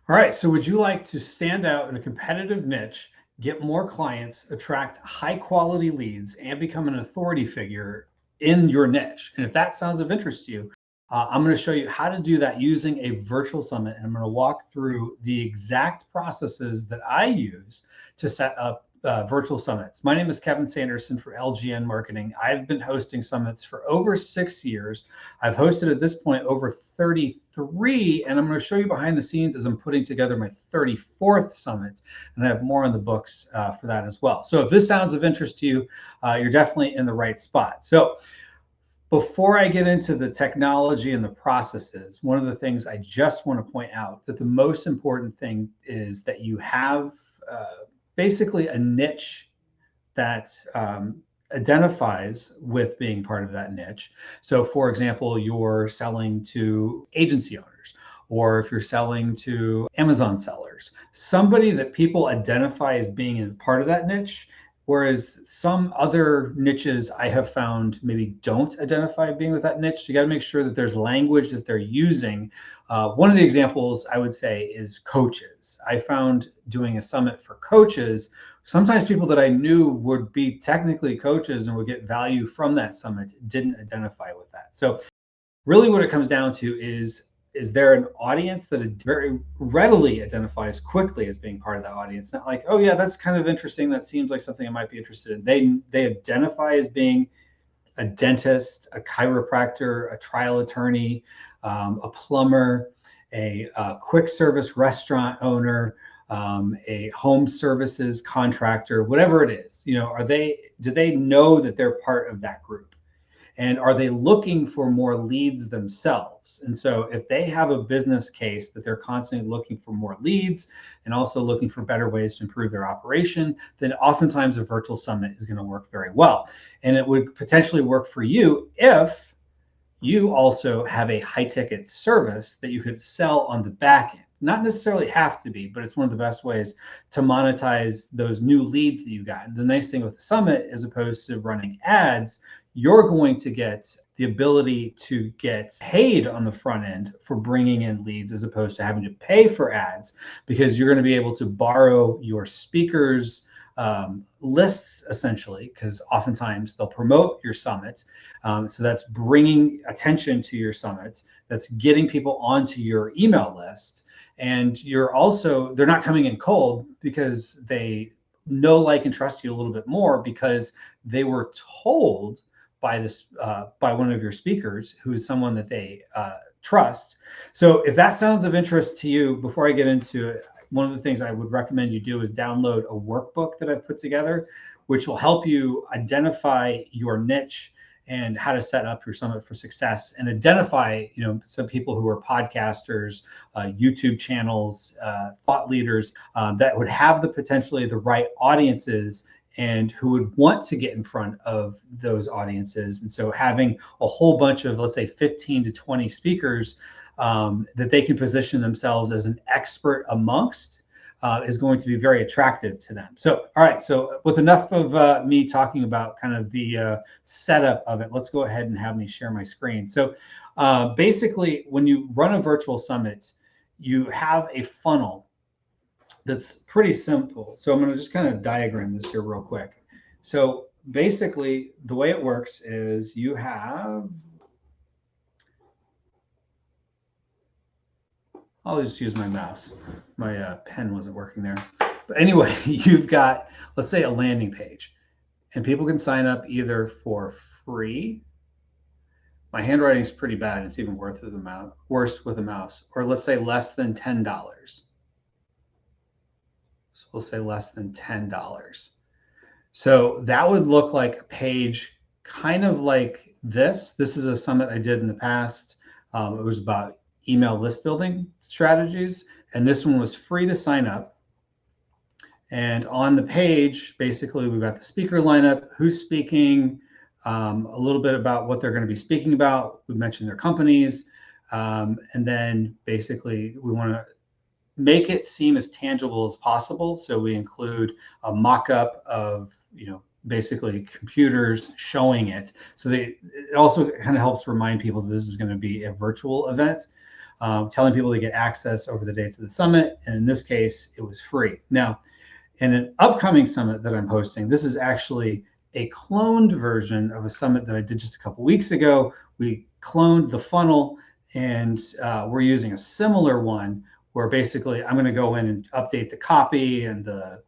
All right, so would you like to stand out in a competitive niche, get more clients, attract high quality leads, and become an authority figure in your niche? And if that sounds of interest to you, I'm going to show you how to do that using a virtual summit. And I'm going to walk through the exact processes that I use to set up virtual summits. My name is Kevin Sanderson for LGN Marketing. I've been hosting summits for over 6 years. I've hosted at this point over 33, and I'm going to show you behind the scenes as I'm putting together my 34th summit, and I have more on the books for that as well. So if this sounds of interest to you, you're definitely in the right spot. So before I get into the technology and the processes, one of the things I just want to point out that the most important thing is that you have basically a niche that identifies with being part of that niche. So, for example, you're selling to agency owners, or if you're selling to Amazon sellers, somebody that people identify as being in part of that niche. Whereas some other niches I have found maybe don't identify being with that niche. You got to make sure that there's language that they're using. One of the examples I would say is coaches. I found doing a summit for coaches, sometimes people that I knew would be technically coaches and would get value from that summit didn't identify with that. So really what it comes down to is there an audience that very readily identifies quickly as being part of that audience? Not like, oh yeah, that's kind of interesting. That seems like something I might be interested in. They identify as being a dentist, a chiropractor, a trial attorney, a plumber, a quick service restaurant owner, a home services contractor, whatever it is. Do they know that they're part of that group? And are they looking for more leads themselves? And so if they have a business case that they're constantly looking for more leads and also looking for better ways to improve their operation, then oftentimes a virtual summit is going to work very well. And it would potentially work for you if you also have a high ticket service that you could sell on the back end. Not necessarily have to be, but it's one of the best ways to monetize those new leads that you got. And the nice thing with the summit, as opposed to running ads, you're going to get the ability to get paid on the front end for bringing in leads as opposed to having to pay for ads, because you're going to be able to borrow your speakers lists essentially, because oftentimes they'll promote your summit. So that's bringing attention to your summit. That's getting people onto your email list. And they're not coming in cold because they know, like, and trust you a little bit more because they were told by one of your speakers who is someone that they trust. So if that sounds of interest to you, before I get into it, one of the things I would recommend you do is download a workbook that I've put together, which will help you identify your niche and how to set up your summit for success, and identify, some people who are podcasters, YouTube channels, thought leaders that would have potentially the right audiences and who would want to get in front of those audiences. And so having a whole bunch of, let's say, 15 to 20 speakers that they can position themselves as an expert amongst is going to be very attractive to them. So, all right, so with enough of me talking about kind of the setup of it, let's go ahead and have me share my screen. So basically, when you run a virtual summit, you have a funnel that's pretty simple. So I'm going to just kind of diagram this here real quick. So basically, the way it works is I'll just use my mouse. My pen wasn't working there. But anyway, you've got, let's say, a landing page, and people can sign up either for free. My handwriting is pretty bad. It's even worse with a mouse. Or let's say less than $10. So we'll say less than $10. So that would look like a page kind of like this. This is a summit I did in the past. It was about email list building strategies. And this one was free to sign up. And on the page, basically, we've got the speaker lineup, who's speaking, a little bit about what they're going to be speaking about. We mentioned their companies. And then basically, we want to make it seem as tangible as possible. So we include a mock-up of, basically computers showing it. So it also kind of helps remind people that this is going to be a virtual event. telling people to get access over the dates of the summit. And in this case, it was free. Now, in an upcoming summit that I'm hosting, this is actually a cloned version of a summit that I did just a couple weeks ago. We cloned the funnel, and we're using a similar one where basically I'm going to go in and update the copy and the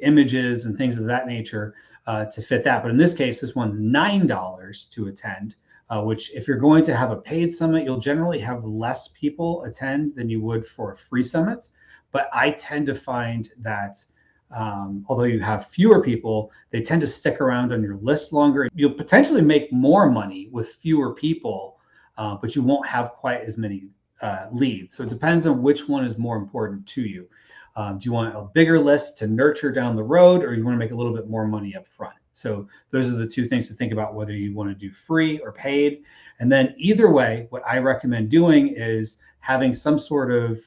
images and things of that nature to fit that. But in this case, this one's $9 to attend, which if you're going to have a paid summit, you'll generally have less people attend than you would for a free summit. But I tend to find that although you have fewer people, they tend to stick around on your list longer. You'll potentially make more money with fewer people, but you won't have quite as many leads. So it depends on which one is more important to you. Do you want a bigger list to nurture down the road, or you want to make a little bit more money up front? So those are the two things to think about, whether you want to do free or paid. And then either way, what I recommend doing is having some sort of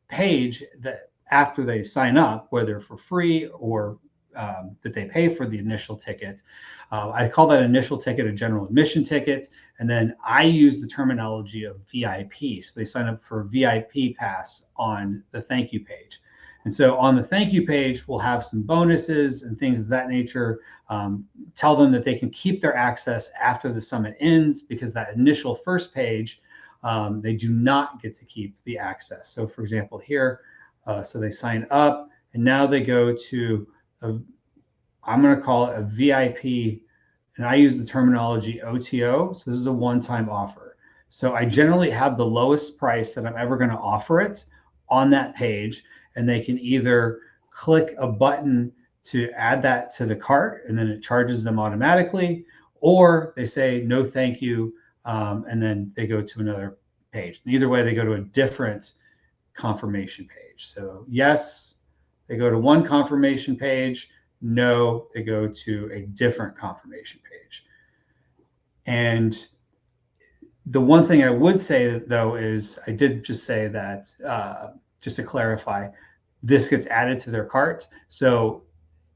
page that after they sign up, whether for free or that they pay for the initial ticket. I call that initial ticket a general admission ticket. And then I use the terminology of VIP. So they sign up for a VIP pass on the thank you page. And so on the thank you page, we'll have some bonuses and things of that nature. Tell them that they can keep their access after the summit ends, because that initial first page, they do not get to keep the access. So for example, here, so they sign up and now they go to, I'm going to call it a VIP, and I use the terminology OTO. So this is a one-time offer. So I generally have the lowest price that I'm ever going to offer it on that page. And they can either click a button to add that to the cart, and then it charges them automatically, or they say, no, thank you. And then they go to another page. And either way, they go to a different confirmation page. So yes, they go to one confirmation page. No, they go to a different confirmation page. And the one thing I would say, though, is I did just say that, just to clarify, this gets added to their cart. So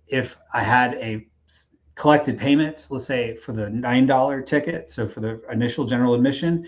if I had a collected payment, let's say for the $9 ticket, so for the initial general admission,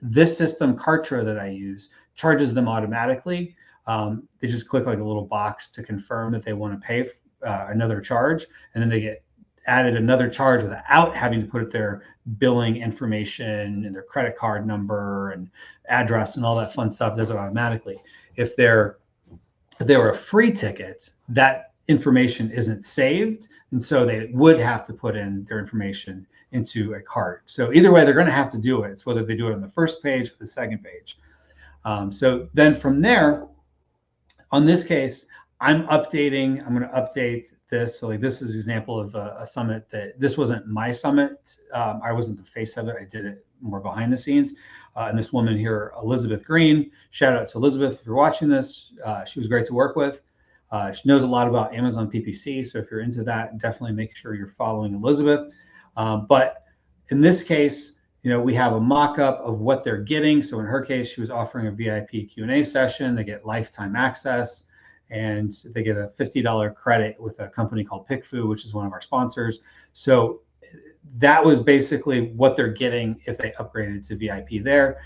this system, Kartra, that I use, charges them automatically. They just click like a little box to confirm that they want to pay another charge, and then they get added another charge without having to put their billing information and their credit card number and address and all that fun stuff. Does it automatically. If they were a free ticket, that information isn't saved, and so they would have to put in their information into a cart. So either way, they're going to have to do it. It's whether they do it on the first page or the second page. So then from there, on this case, I'm going to update this. So like this is an example of a summit that this wasn't my summit. I wasn't the face of it. I did it more behind the scenes. And this woman here, Elizabeth Green, shout out to Elizabeth if you're watching this. She was great to work with. She knows a lot about Amazon PPC. So if you're into that, definitely make sure you're following Elizabeth. But in this case, we have a mock-up of what they're getting. So in her case, she was offering a VIP Q&A session. They get lifetime access, and they get a $50 credit with a company called PickFu, which is one of our sponsors. So that was basically what they're getting if they upgraded to VIP there.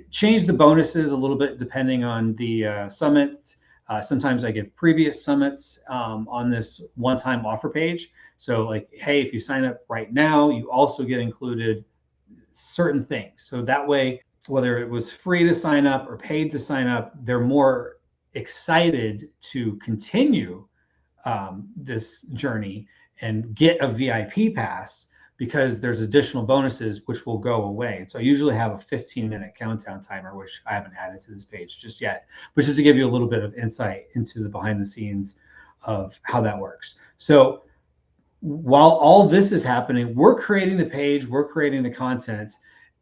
Change the bonuses a little bit depending on the summit. Sometimes I give previous summits on this one-time offer page. So like, hey, if you sign up right now, you also get included certain things. So that way, whether it was free to sign up or paid to sign up, they're more excited to continue this journey and get a VIP pass, because there's additional bonuses which will go away. So I usually have a 15-minute countdown timer, which I haven't added to this page just yet, which is to give you a little bit of insight into the behind the scenes of how that works. So while all this is happening, we're creating the page, we're creating the content,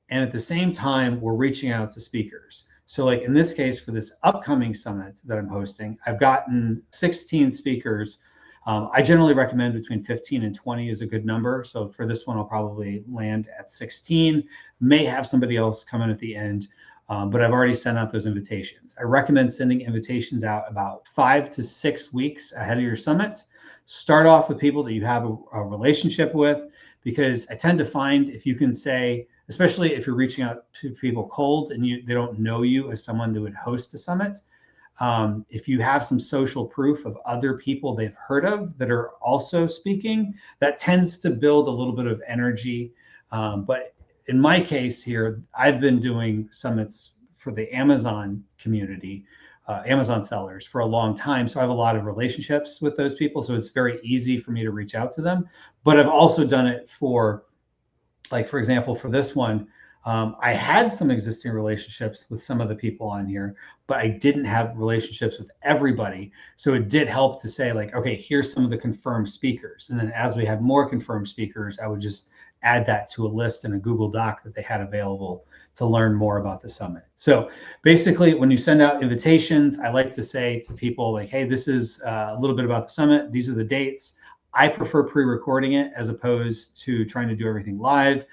and at the same time, we're reaching out to speakers. So like in this case, for this upcoming summit that I'm hosting, I've gotten 16 speakers. I generally recommend between 15 and 20 is a good number. So for this one, I'll probably land at 16, may have somebody else come in at the end, but I've already sent out those invitations. I recommend sending invitations out about 5 to 6 weeks ahead of your summit. Start off with people that you have a relationship with, because I tend to find if you can say, especially if you're reaching out to people cold and they don't know you as someone that would host a summit. If you have some social proof of other people they've heard of that are also speaking, that tends to build a little bit of energy. But in my case here, I've been doing summits for the Amazon community, Amazon sellers for a long time. So I have a lot of relationships with those people. So it's very easy for me to reach out to them. But I've also done it for, like, for example, for this one, I had some existing relationships with some of the people on here, but I didn't have relationships with everybody. So it did help to say, like, okay, here's some of the confirmed speakers. And then as we had more confirmed speakers, I would just add that to a list in a Google Doc that they had available to learn more about the summit. So basically, when you send out invitations, I like to say to people, like, hey, this is a little bit about the summit. These are the dates. I prefer pre-recording it as opposed to trying to do everything live.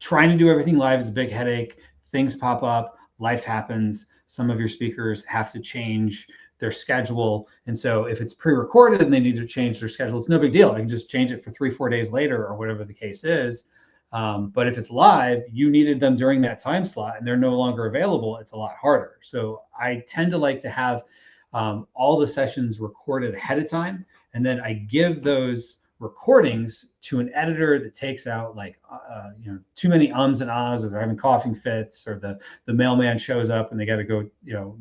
Trying to do everything live is a big headache. Things pop up, life happens. Some of your speakers have to change their schedule. And so if it's pre-recorded and they need to change their schedule, it's no big deal. I can just change it for 3-4 days later or whatever the case is. But if it's live, you needed them during that time slot and they're no longer available, it's a lot harder. So I tend to like to have all the sessions recorded ahead of time. And then I give those recordings to an editor that takes out, like, too many ums and ahs, or they're having coughing fits, or the mailman shows up and they got to go,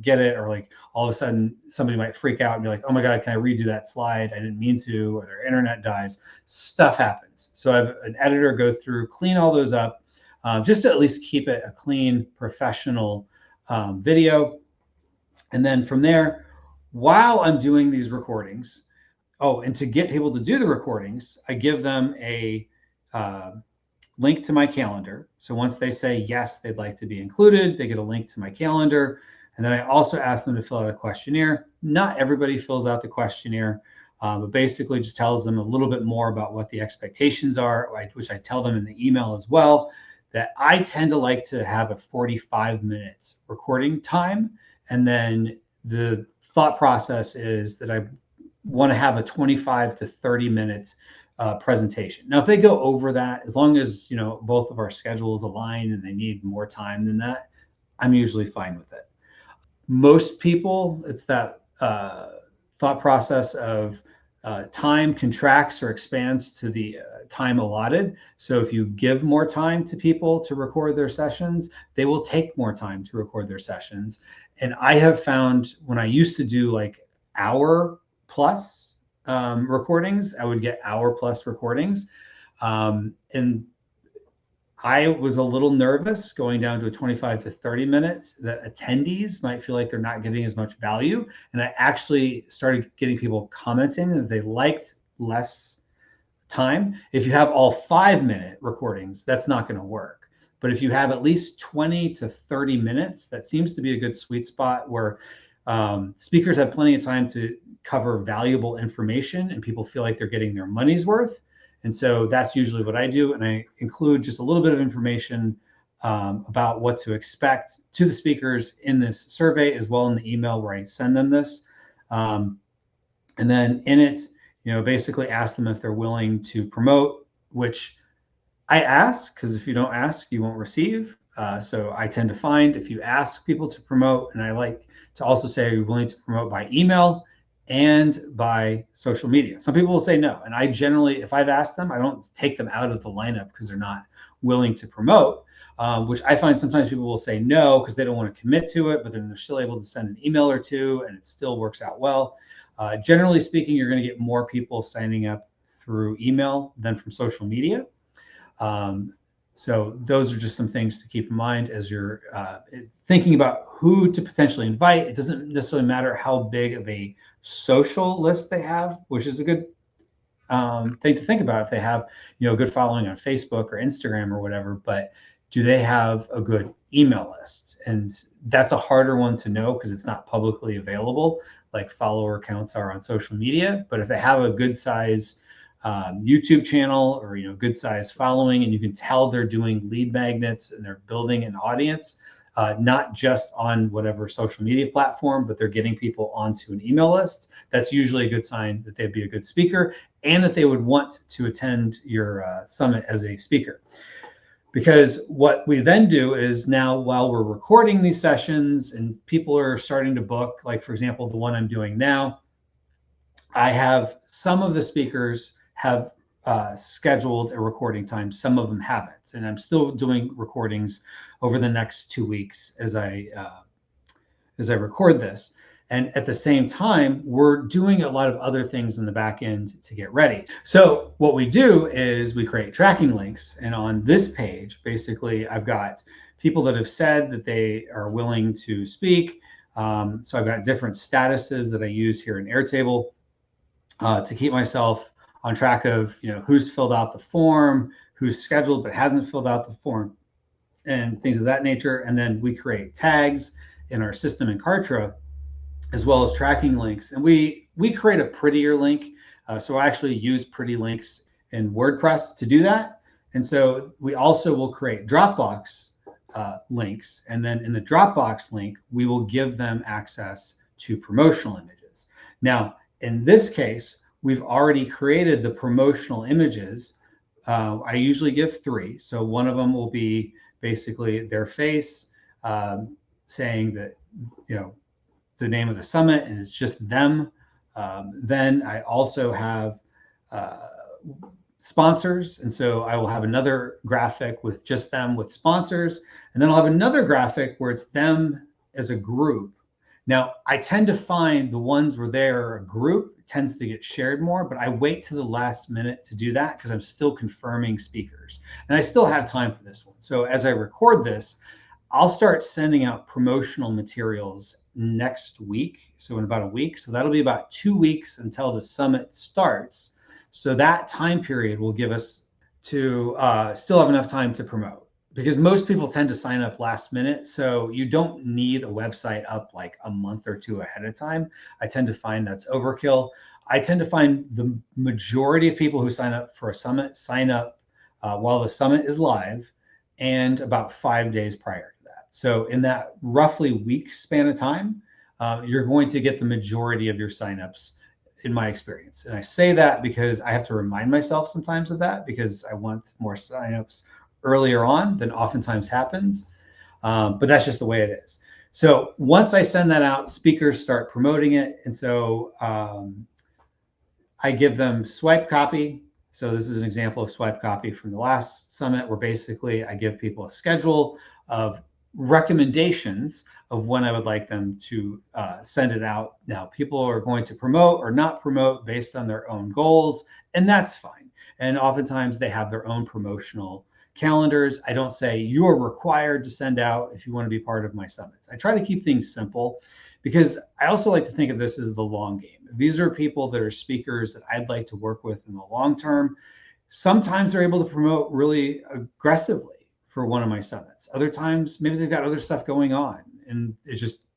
get it, or like all of a sudden somebody might freak out and be like, oh my God, can I redo that slide? I didn't mean to, or their internet dies. Stuff happens. So I have an editor go through, clean all those up, just to at least keep it a clean, professional video. And then from there, while I'm doing these recordings, and to get people to do the recordings, I give them a link to my calendar. So once they say yes, they'd like to be included, they get a link to my calendar. And then I also ask them to fill out a questionnaire. Not everybody fills out the questionnaire, but basically just tells them a little bit more about what the expectations are, which I tell them in the email as well, that I tend to like to have a 45 minutes recording time. And then the thought process is that I want to have a 25 to 30 minutes presentation. Now, if they go over that, as long as both of our schedules align and they need more time than that, I'm usually fine with it. Most people, it's that thought process of time contracts or expands to the time allotted. So if you give more time to people to record their sessions, they will take more time to record their sessions. And I have found when I used to do like hour plus recordings, I would get hour plus recordings. And I was a little nervous going down to a 25 to 30 minutes that attendees might feel like they're not getting as much value. And I actually started getting people commenting that they liked less time. If you have all 5-minute recordings, that's not going to work. But if you have at least 20 to 30 minutes, that seems to be a good sweet spot where speakers have plenty of time to cover valuable information and people feel like they're getting their money's worth. And so that's usually what I do. And I include just a little bit of information about what to expect to the speakers in this survey, as well in the email where I send them this. And then in it, basically ask them if they're willing to promote, which I ask, because if you don't ask, you won't receive. So I tend to find if you ask people to promote, and I like to also say, are you willing to promote by email and by social media? Some people will say no. And I generally, if I've asked them, I don't take them out of the lineup because they're not willing to promote, which I find sometimes people will say no because they don't want to commit to it, but then they're still able to send an email or two and it still works out well. Generally speaking, you're going to get more people signing up through email than from social media. So those are just some things to keep in mind as you're thinking about who to potentially invite. It doesn't necessarily matter how big of a social list they have, which is a good thing to think about if they have, a good following on Facebook or Instagram or whatever, but do they have a good email list? And that's a harder one to know because it's not publicly available like follower counts are on social media. But if they have a good size YouTube channel or good size following, and you can tell they're doing lead magnets and they're building an audience, not just on whatever social media platform, but they're getting people onto an email list, that's usually a good sign that they'd be a good speaker and that they would want to attend your summit as a speaker. Because what we then do is now, while we're recording these sessions and people are starting to book, like for example, the one I'm doing now, I have some of the speakers have scheduled a recording time. Some of them haven't, and I'm still doing recordings over the next 2 weeks as I record this. And at the same time, we're doing a lot of other things in the back end to get ready. So what we do is we create tracking links. And on this page, basically, I've got people that have said that they are willing to speak. So I've got different statuses that I use here in Airtable to keep myself on track of, who's filled out the form, who's scheduled but hasn't filled out the form, and things of that nature. And then we create tags in our system in Kartra, as well as tracking links. And we create a prettier link. So I actually use pretty links in WordPress to do that. And so we also will create Dropbox links. And then in the Dropbox link, we will give them access to promotional images. Now, in this case, we've already created the promotional images. I usually give 3. So one of them will be basically their face, saying that, the name of the summit, and it's just them. Then I also have sponsors. And so I will have another graphic with just them with sponsors. And then I'll have another graphic where it's them as a group. Now, I tend to find the ones where they're a group tends to get shared more, but I wait to the last minute to do that because I'm still confirming speakers. And I still have time for this one. So as I record this, I'll start sending out promotional materials next week. So in about a week. So that'll be about 2 weeks until the summit starts. So that time period will give us to still have enough time to promote, because most people tend to sign up last minute. So you don't need a website up like a month or 2 ahead of time. I tend to find that's overkill. I tend to find the majority of people who sign up for a summit sign up while the summit is live and about 5 days prior. So in that roughly week span of time, you're going to get the majority of your signups, in my experience. And I say that because I have to remind myself sometimes of that, because I want more signups earlier on than oftentimes happens. But that's just the way it is. So once I send that out, speakers start promoting it. And so I give them swipe copy. So this is an example of swipe copy from the last summit, where basically I give people a schedule of recommendations of when I would like them to send it out. Now, people are going to promote or not promote based on their own goals, and that's fine. And oftentimes they have their own promotional calendars. I don't say you are required to send out if you want to be part of my summits. I try to keep things simple, because I also like to think of this as the long game. These are people that are speakers that I'd like to work with in the long term. Sometimes they're able to promote really aggressively for one of my summits. Other times, maybe they've got other stuff going on and it's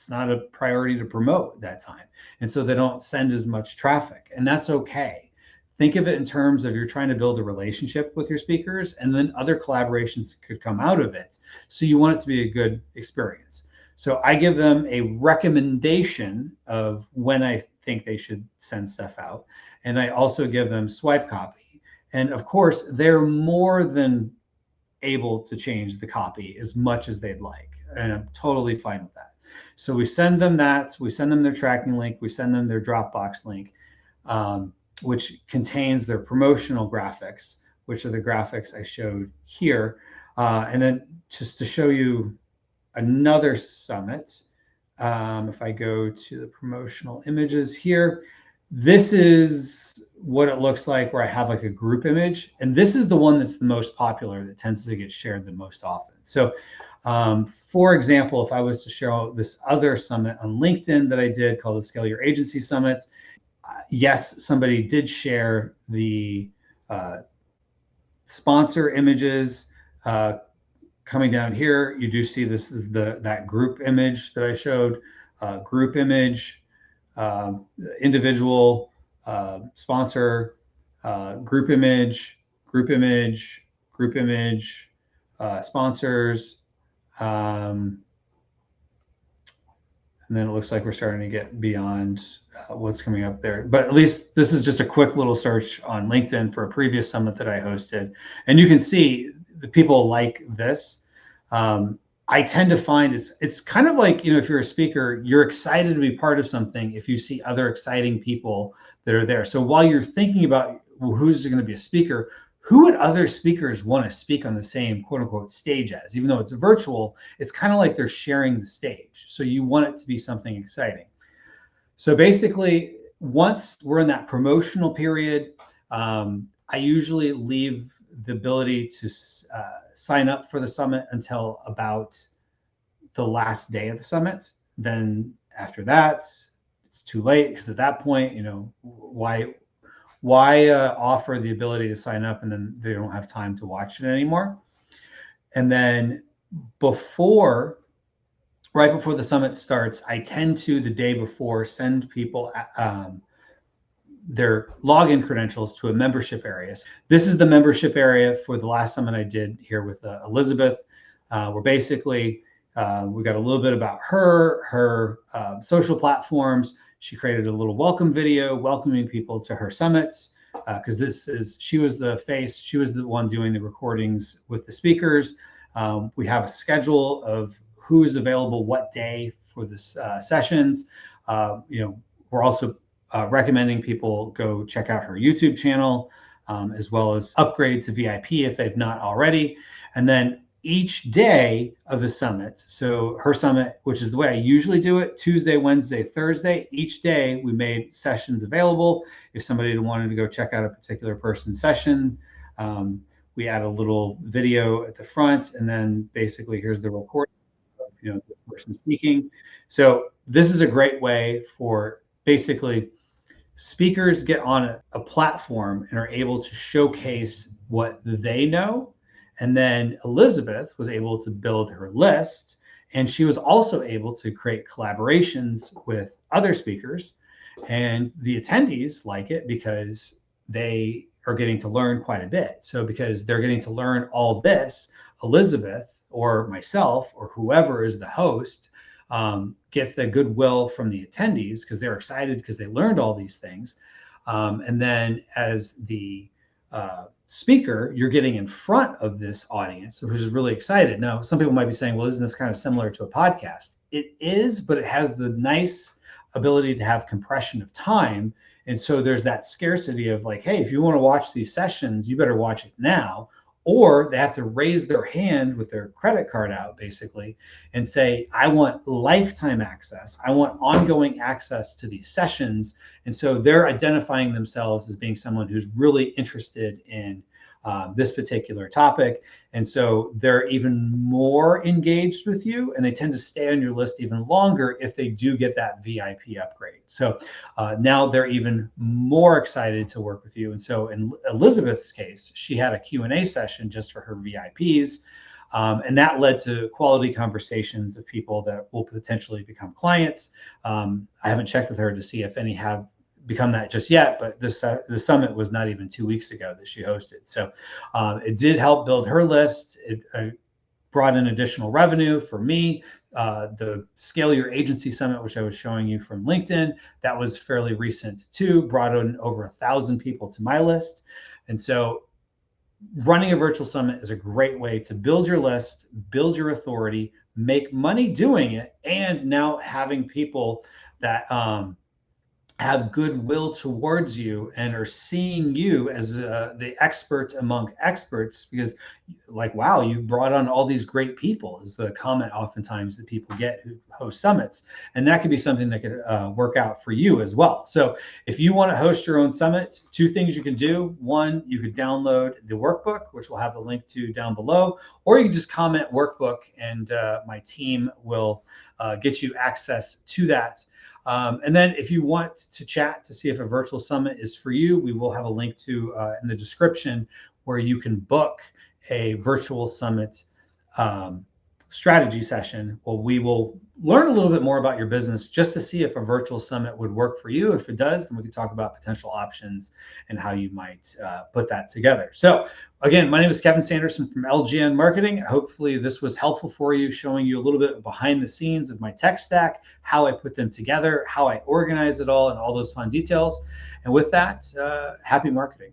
not a priority to promote that time. And so they don't send as much traffic, and that's okay. Think of it in terms of you're trying to build a relationship with your speakers, and then other collaborations could come out of it. So you want it to be a good experience. So I give them a recommendation of when I think they should send stuff out. And I also give them swipe copy. And of course, they're more than able to change the copy as much as they'd like. And I'm totally fine with that. So we send them that, we send them their tracking link, we send them their Dropbox link, which contains their promotional graphics, which are the graphics I showed here. And then just to show you another summit, if I go to the promotional images here, this is what it looks like where I have like a group image. And this is the one that's the most popular, that tends to get shared the most often. So for example, if I was to show this other summit on LinkedIn that I did called the Scale Your Agency Summit, yes, somebody did share the sponsor images. Coming down here, you do see this is that group image that I showed, group image, individual, sponsor, group image, group image, group image, sponsors. And then it looks like we're starting to get beyond what's coming up there. But at least this is just a quick little search on LinkedIn for a previous summit that I hosted. And you can see the people like this. I tend to find it's kind of like, if you're a speaker, you're excited to be part of something if you see other exciting people that are there. So while you're thinking about, well, who's going to be a speaker, who would other speakers want to speak on the same quote unquote stage as? Even though it's virtual, it's kind of like they're sharing the stage. So you want it to be something exciting. So basically, once we're in that promotional period, I usually leave the ability to sign up for the summit until about the last day of the summit. Then after that, it's too late, because at that point, why offer the ability to sign up and then they don't have time to watch it anymore? And then right before the summit starts, I tend to, the day before, send people their login credentials to a membership area. This is the membership area for the last summit I did here with Elizabeth, where basically we got a little bit about her social platforms. She created a little welcome video welcoming people to her summits, because she was the face, she was the one doing the recordings with the speakers. We have a schedule of who is available what day for this sessions. We're also recommending people go check out her YouTube channel, as well as upgrade to VIP if they've not already. And then each day of the summit, so her summit, which is the way I usually do it, Tuesday, Wednesday, Thursday, each day we made sessions available. If somebody wanted to go check out a particular person's session, we add a little video at the front, and then basically here's the recording of this person speaking. So this is a great way for basically speakers get on a platform and are able to showcase what they know. And then Elizabeth was able to build her list, and she was also able to create collaborations with other speakers. And the attendees like it because they are getting to learn quite a bit. So because they're getting to learn all this, Elizabeth or myself or whoever is the host gets the goodwill from the attendees because they're excited because they learned all these things. And then as the speaker, you're getting in front of this audience, which is really excited. Now, some people might be saying, well, isn't this kind of similar to a podcast? It is, but it has the nice ability to have compression of time. And so there's that scarcity of like, hey, if you want to watch these sessions, you better watch it now. Or they have to raise their hand with their credit card out, basically, and say, I want lifetime access. I want ongoing access to these sessions. And so they're identifying themselves as being someone who's really interested in this particular topic. And so they're even more engaged with you, and they tend to stay on your list even longer if they do get that VIP upgrade. So now they're even more excited to work with you. And so in Elizabeth's case, she had a Q&A session just for her VIPs. And that led to quality conversations of people that will potentially become clients. I haven't checked with her to see if any have become that just yet, but the summit was not even 2 weeks ago that she hosted. So it did help build her list. It brought in additional revenue for me. The Scale Your Agency Summit, which I was showing you from LinkedIn, that was fairly recent too, brought in over 1,000 people to my list. And so running a virtual summit is a great way to build your list, build your authority, make money doing it, and now having people that have goodwill towards you and are seeing you as the expert among experts, because like, wow, you brought on all these great people is the comment oftentimes that people get who host summits. And that could be something that could work out for you as well. So if you want to host your own summit, 2 things you can do. One, you could download the workbook, which we'll have a link to down below, or you can just comment workbook and my team will get you access to that. And then if you want to chat to see if a virtual summit is for you, we will have a link to in the description where you can book a virtual summit strategy session. Well, we will learn a little bit more about your business just to see if a virtual summit would work for you. If it does, then we can talk about potential options and how you might put that together. So again, my name is Kevin Sanderson from LGN Marketing. Hopefully this was helpful for you, showing you a little bit behind the scenes of my tech stack, how I put them together, how I organize it all, and all those fun details. And with that, happy marketing.